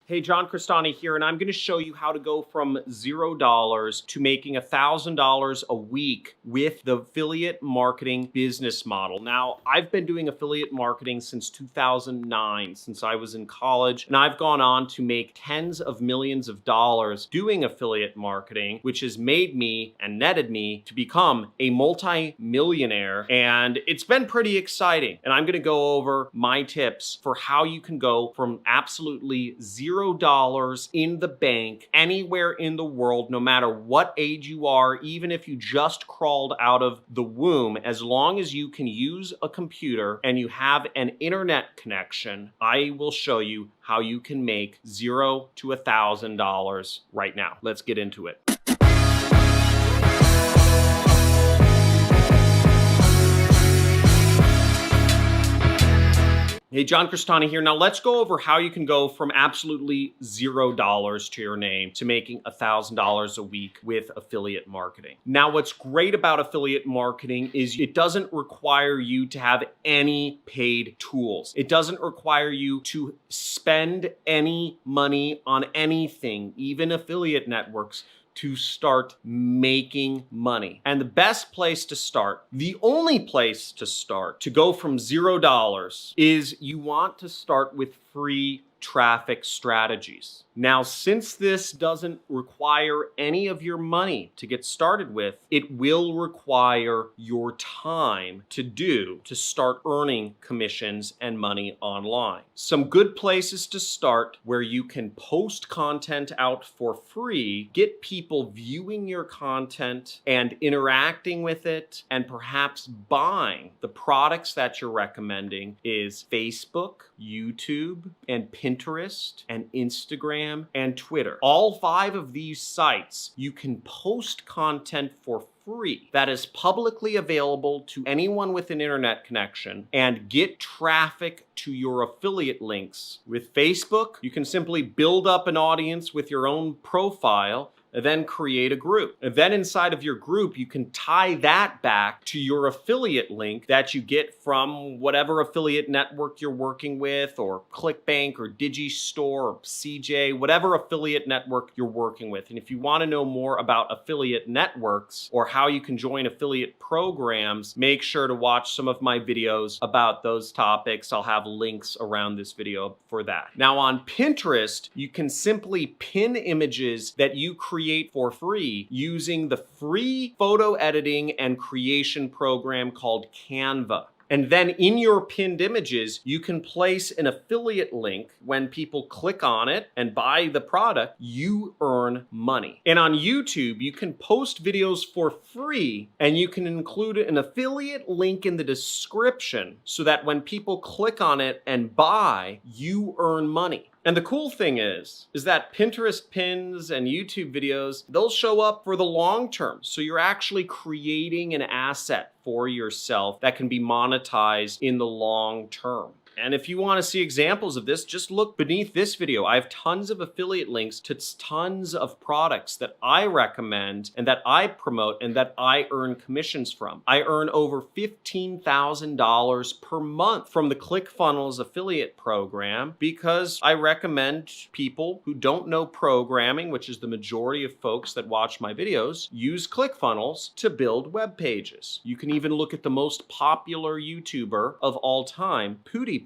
Hey, John Crestani here, and I'm going to show you how to go from $0 to making $1,000 a week with the affiliate marketing business model. Now, I've been doing affiliate marketing since 2009, since I was in college, and I've gone on to make tens of millions of dollars doing affiliate marketing, which has made me and netted me to become a multi-millionaire, and it's been pretty exciting. And I'm going to go over my tips for how you can go from absolutely $0 in the bank anywhere in the world, no matter what age you are, even if you just crawled out of the womb, as long as you can use a computer and you have an internet connection. I will show you how you can make $0 to $1,000 right now. Let's get into it. Hey, John Crestani here. Now let's go over how you can go from absolutely $0 to your name to making $1,000 a week with affiliate marketing. Now, what's great about affiliate marketing is it doesn't require you to have any paid tools. It doesn't require you to spend any money on anything, even affiliate networks, to start making money. And the best place to start, the only place to start to go from $0 is you want to start with free traffic strategies. Now, since this doesn't require any of your money to get started with, it will require your time to start earning commissions and money online. Some good places to start where you can post content out for free, get people viewing your content and interacting with it, and perhaps buying the products that you're recommending is Facebook, YouTube, and Pinterest, and Instagram, and Twitter. All 5 of these sites, you can post content for free that is publicly available to anyone with an internet connection and get traffic to your affiliate links. With Facebook, you can simply build up an audience with your own profile, and then create a group. And then inside of your group, you can tie that back to your affiliate link that you get from whatever affiliate network you're working with, or ClickBank, or Digistore, or CJ, whatever affiliate network you're working with. And if you want to know more about affiliate networks or how you can join affiliate programs, make sure to watch some of my videos about those topics. I'll have links around this video for that. Now on Pinterest, you can simply pin images that you create for free using the free photo editing and creation program called Canva. And then in your pinned images, you can place an affiliate link. When people click on it and buy the product, you earn money. And on YouTube, you can post videos for free, and you can include an affiliate link in the description so that when people click on it and buy, you earn money. And the cool thing is that Pinterest pins and YouTube videos, they'll show up for the long term. So you're actually creating an asset for yourself that can be monetized in the long term. And if you want to see examples of this, just look beneath this video. I have tons of affiliate links to tons of products that I recommend and that I promote and that I earn commissions from. I earn over $15,000 per month from the ClickFunnels affiliate program because I recommend people who don't know programming, which is the majority of folks that watch my videos, use ClickFunnels to build web pages. You can even look at the most popular YouTuber of all time, PewDiePie,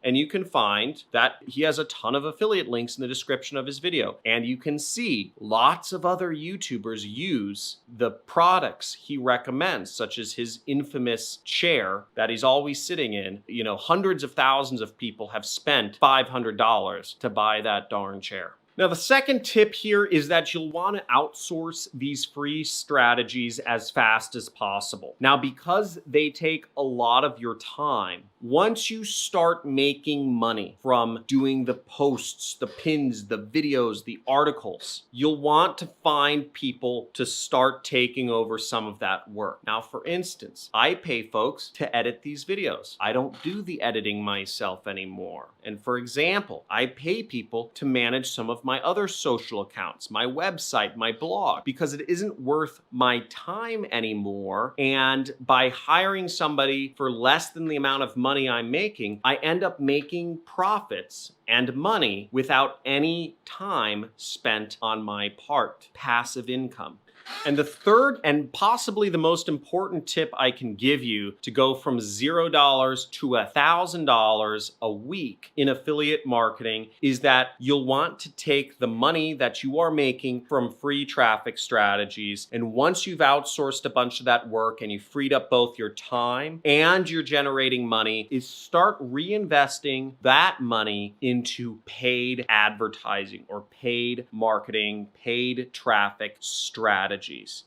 and you can find that he has a ton of affiliate links in the description of his video. And you can see lots of other YouTubers use the products he recommends, such as his infamous chair that he's always sitting in. You know, hundreds of thousands of people have spent $500 to buy that darn chair. Now, the second tip here is that you'll want to outsource these free strategies as fast as possible. Now, because they take a lot of your time, once you start making money from doing the posts, the pins, the videos, the articles, you'll want to find people to start taking over some of that work. Now, for instance, I pay folks to edit these videos. I don't do the editing myself anymore. And for example, I pay people to manage some of my other social accounts, my website, my blog, because it isn't worth my time anymore. And by hiring somebody for less than the amount of money money I'm making, I end up making profits and money without any time spent on my part. Passive income. And the third and possibly the most important tip I can give you to go from $0 to $1,000 a week in affiliate marketing is that you'll want to take the money that you are making from free traffic strategies. And once you've outsourced a bunch of that work and you've freed up both your time and you're generating money, is start reinvesting that money into paid advertising or paid marketing, paid traffic strategies.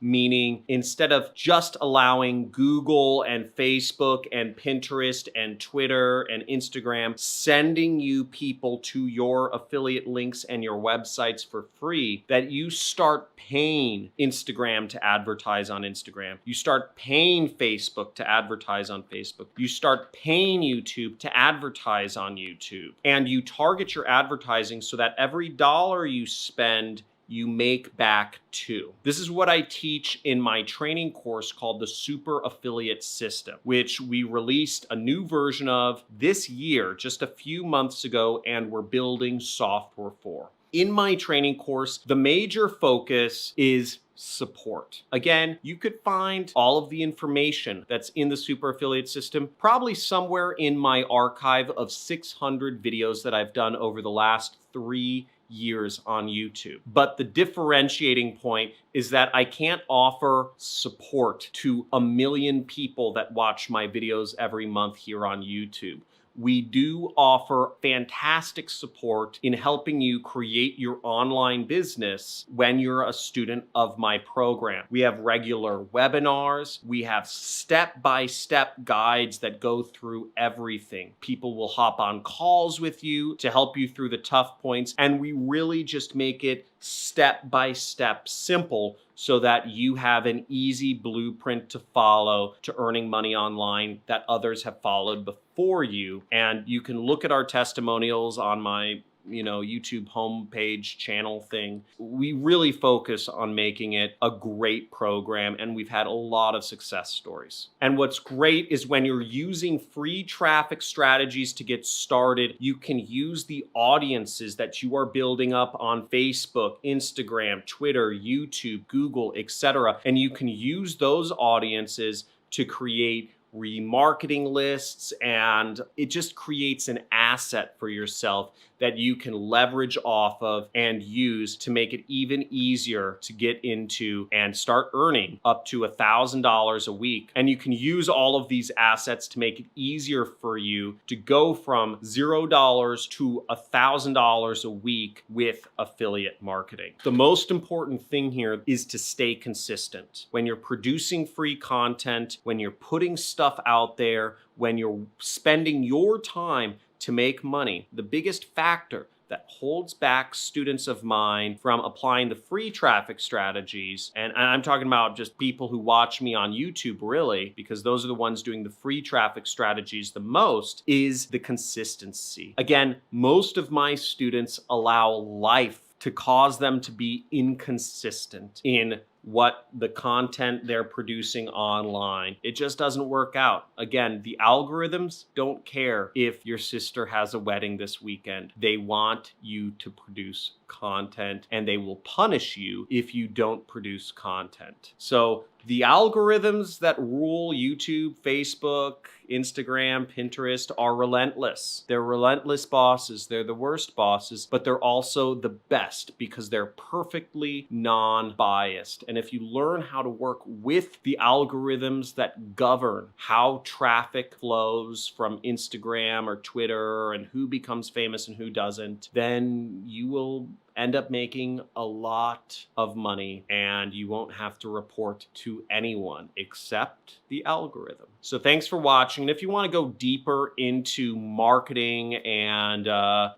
Meaning, instead of just allowing Google and Facebook and Pinterest and Twitter and Instagram sending you people to your affiliate links and your websites for free, that you start paying Instagram to advertise on Instagram. You start paying Facebook to advertise on Facebook. You start paying YouTube to advertise on YouTube. And you target your advertising so that every dollar you spend, you make back two. This is what I teach in my training course called the Super Affiliate System, which we released a new version of this year, just a few months ago, and we're building software for. In my training course, the major focus is support. Again, you could find all of the information that's in the Super Affiliate System probably somewhere in my archive of 600 videos that I've done over the last 3 years on YouTube. But the differentiating point is that I can't offer support to 1 million people that watch my videos every month here on YouTube. We do offer fantastic support in helping you create your online business when you're a student of my program. We have regular webinars. We have step-by-step guides that go through everything. People will hop on calls with you to help you through the tough points, and we really just make it step-by-step simple so that you have an easy blueprint to follow to earning money online that others have followed before you. And you can look at our testimonials on my YouTube homepage channel thing. We really focus on making it a great program, and we've had a lot of success stories. And what's great is when you're using free traffic strategies to get started, you can use the audiences that you are building up on Facebook, Instagram, Twitter, YouTube, Google, etc. And you can use those audiences to create remarketing lists, and it just creates an asset for yourself that you can leverage off of and use to make it even easier to get into and start earning up to $1,000 a week. And you can use all of these assets to make it easier for you to go from $0 to $1,000 a week with affiliate marketing. The most important thing here is to stay consistent. When you're producing free content, when you're putting stuff out there, when you're spending your time to make money, the biggest factor that holds back students of mine from applying the free traffic strategies, and I'm talking about just people who watch me on YouTube really, because those are the ones doing the free traffic strategies the most, is the consistency. Again, most of my students allow life to cause them to be inconsistent in what the content they're producing online. It just doesn't work out. Again, the algorithms don't care if your sister has a wedding this weekend. They want you to produce content, and they will punish you if you don't produce content. So the algorithms that rule YouTube, Facebook, Instagram, Pinterest are relentless. They're relentless bosses. They're the worst bosses, but they're also the best because they're perfectly non-biased. And if you learn how to work with the algorithms that govern how traffic flows from Instagram or Twitter and who becomes famous and who doesn't, then you will end up making a lot of money, and you won't have to report to anyone except the algorithm. So thanks for watching. And if you want to go deeper into marketing and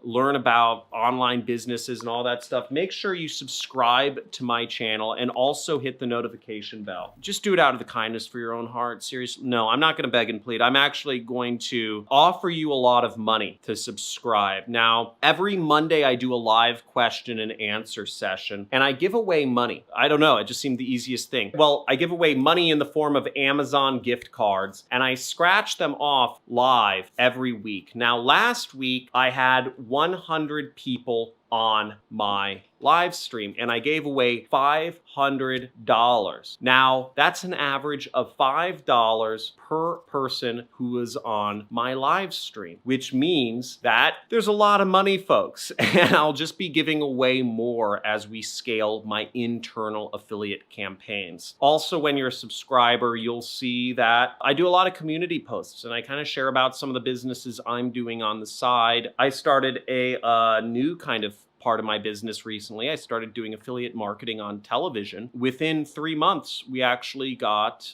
learn about online businesses and all that stuff, make sure you subscribe to my channel and also hit the notification bell. Just do it out of the kindness for your own heart. Seriously, no, I'm not going to beg and plead. I'm actually going to offer you a lot of money to subscribe. Now, every Monday I do a live question question and answer session, and I give away money. I don't know, it just seemed the easiest thing. Well, I give away money in the form of Amazon gift cards, and I scratch them off live every week. Now, last week, I had 100 people on my live stream, and I gave away $500. Now, that's an average of $5 per person who was on my live stream, which means that there's a lot of money, folks, and I'll just be giving away more as we scale my internal affiliate campaigns. Also, when you're a subscriber, you'll see that I do a lot of community posts, and I kind of share about some of the businesses I'm doing on the side. I started a new kind of part of my business recently. I started doing affiliate marketing on television. Within 3 months, we actually got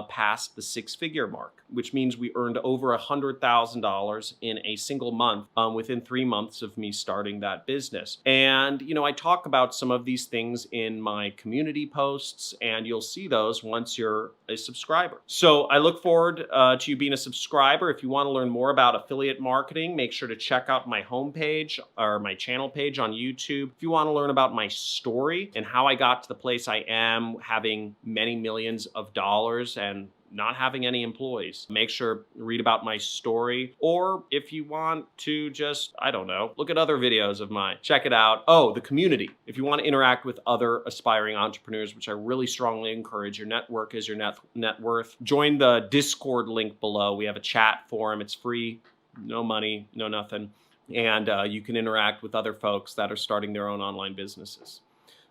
past the six-figure mark, which means we earned over $100,000 in a single month within 3 months of me starting that business. And, you know, I talk about some of these things in my community posts, and you'll see those once you're a subscriber. So I look forward to you being a subscriber. If you want to learn more about affiliate marketing, make sure to check out my homepage or my channel page on YouTube. If you want to learn about my story and how I got to the place I am, having many millions of dollars and not having any employees, make sure to read about my story. Or if you want to just, I don't know, look at other videos of mine, check it out. Oh, the community. If you want to interact with other aspiring entrepreneurs, which I really strongly encourage, your network is your net worth. Join the Discord link below. We have a chat forum. It's free, no money, no nothing. And you can interact with other folks that are starting their own online businesses.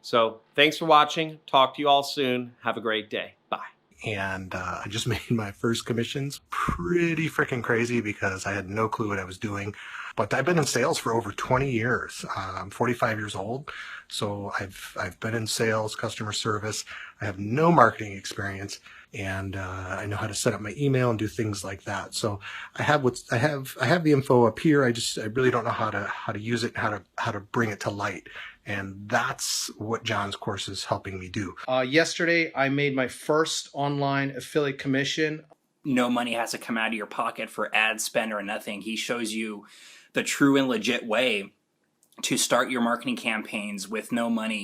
So thanks for watching. Talk to you all soon. Have a great day. Bye. And I just made my first commissions. Pretty freaking crazy because I had no clue what I was doing. But I've been in sales for over 20 years. I'm 45 years old. So I've been in sales, customer service. I have no marketing experience. And I know how to set up my email and do things like that. So I have the info up here. I really don't know how to use it, how to bring it to light. And that's what John's course is helping me do. Yesterday, I made my first online affiliate commission. No money has to come out of your pocket for ad spend or nothing. He shows you the true and legit way to start your marketing campaigns with no money.